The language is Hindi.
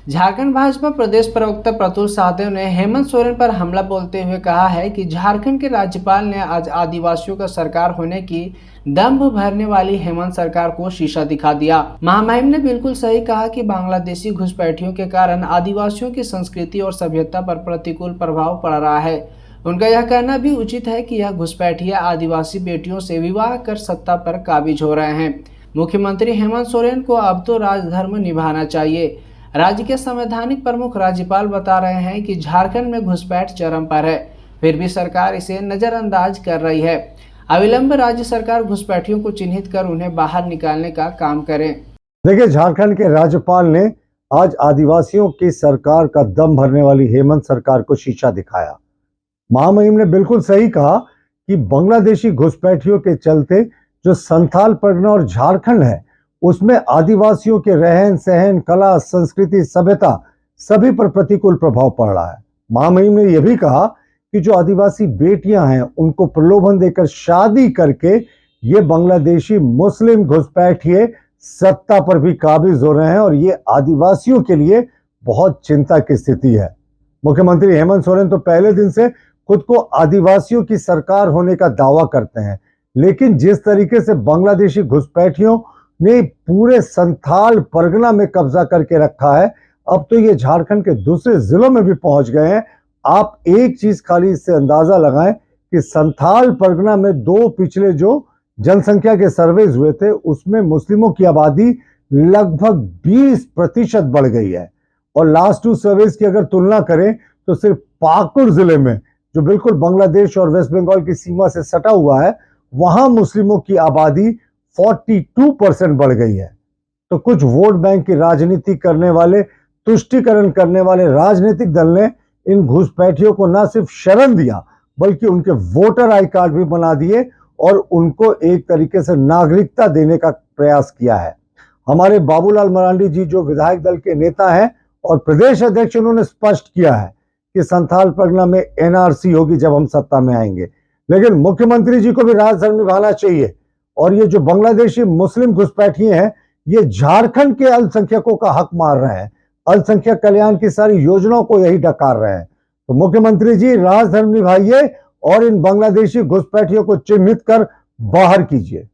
झारखंड भाजपा प्रदेश प्रवक्ता प्रतुल साहदेव ने हेमंत सोरेन पर हमला बोलते हुए कहा है कि झारखंड के राज्यपाल ने आज आदिवासियों का सरकार होने की दंभ भरने वाली हेमंत सरकार को शीशा दिखा दिया। महामहिम ने बिल्कुल सही कहा कि बांग्लादेशी घुसपैठियों के कारण आदिवासियों की संस्कृति और सभ्यता पर प्रतिकूल प्रभाव पड़ रहा है। उनका यह कहना भी उचित है कि यह घुसपैठिया आदिवासी बेटियों से विवाह कर सत्ता पर काबिज हो रहे हैं। मुख्यमंत्री हेमंत सोरेन को अब तो राजधर्म निभाना चाहिए। राज्य के संवैधानिक प्रमुख राज्यपाल बता रहे हैं कि झारखंड में घुसपैठ चरम पर है, फिर भी सरकार इसे नजरअंदाज कर रही है। अविलंब राज्य सरकार घुसपैठियों को चिन्हित कर उन्हें बाहर निकालने का काम करे। देखिए, झारखंड के राज्यपाल ने आज आदिवासियों की सरकार का दम भरने वाली हेमंत सरकार को शीशा दिखाया। महामहिम ने बिल्कुल सही कहा कि बांग्लादेशी घुसपैठियों के चलते जो संथाल परगना और झारखंड है उसमें आदिवासियों के रहन सहन, कला, संस्कृति, सभ्यता सभी पर प्रतिकूल प्रभाव पड़ रहा है। महामहिम ने यह भी कहा कि जो आदिवासी बेटियां हैं उनको प्रलोभन देकर शादी करके ये बांग्लादेशी मुस्लिम घुसपैठिए सत्ता पर भी काबिज हो रहे हैं और ये आदिवासियों के लिए बहुत चिंता की स्थिति है। मुख्यमंत्री हेमंत सोरेन तो पहले दिन से खुद को आदिवासियों की सरकार होने का दावा करते हैं, लेकिन जिस तरीके से बांग्लादेशी घुसपैठियों ने पूरे संथाल परगना में कब्जा करके रखा है, अब तो ये झारखंड के दूसरे जिलों में भी पहुंच गए हैं। आप एक चीज खाली इससे अंदाजा लगाएं कि संथाल परगना में दो पिछले जो जनसंख्या के सर्वेज हुए थे उसमें मुस्लिमों की आबादी लगभग 20% बढ़ गई है। और लास्ट 2 सर्वेज की अगर तुलना करें तो सिर्फ पाकुड़ जिले में, जो बिल्कुल बांग्लादेश और वेस्ट बंगाल की सीमा से सटा हुआ है, वहां मुस्लिमों की आबादी 42% बढ़ गई है। तो कुछ वोट बैंक की राजनीति करने वाले, तुष्टीकरण करने वाले राजनीतिक दल ने इन घुसपैठियों को न सिर्फ शरण दिया बल्कि उनके वोटर आई कार्ड भी बना दिए और उनको एक तरीके से नागरिकता देने का प्रयास किया है। हमारे बाबूलाल मरांडी जी जो विधायक दल के नेता हैं और प्रदेश अध्यक्ष, उन्होंने स्पष्ट किया है कि संथाल परगना में एनआरसी होगी जब हम सत्ता में आएंगे। लेकिन मुख्यमंत्री जी को भी राजधर्म निभाना चाहिए और ये जो बांग्लादेशी मुस्लिम घुसपैठिए हैं ये झारखंड के अल्पसंख्यकों का हक मार रहे हैं, अल्पसंख्यक कल्याण की सारी योजनाओं को यही डकार रहे हैं। तो मुख्यमंत्री जी राजधर्म निभाइए और इन बांग्लादेशी घुसपैठियों को चिन्हित कर बाहर कीजिए।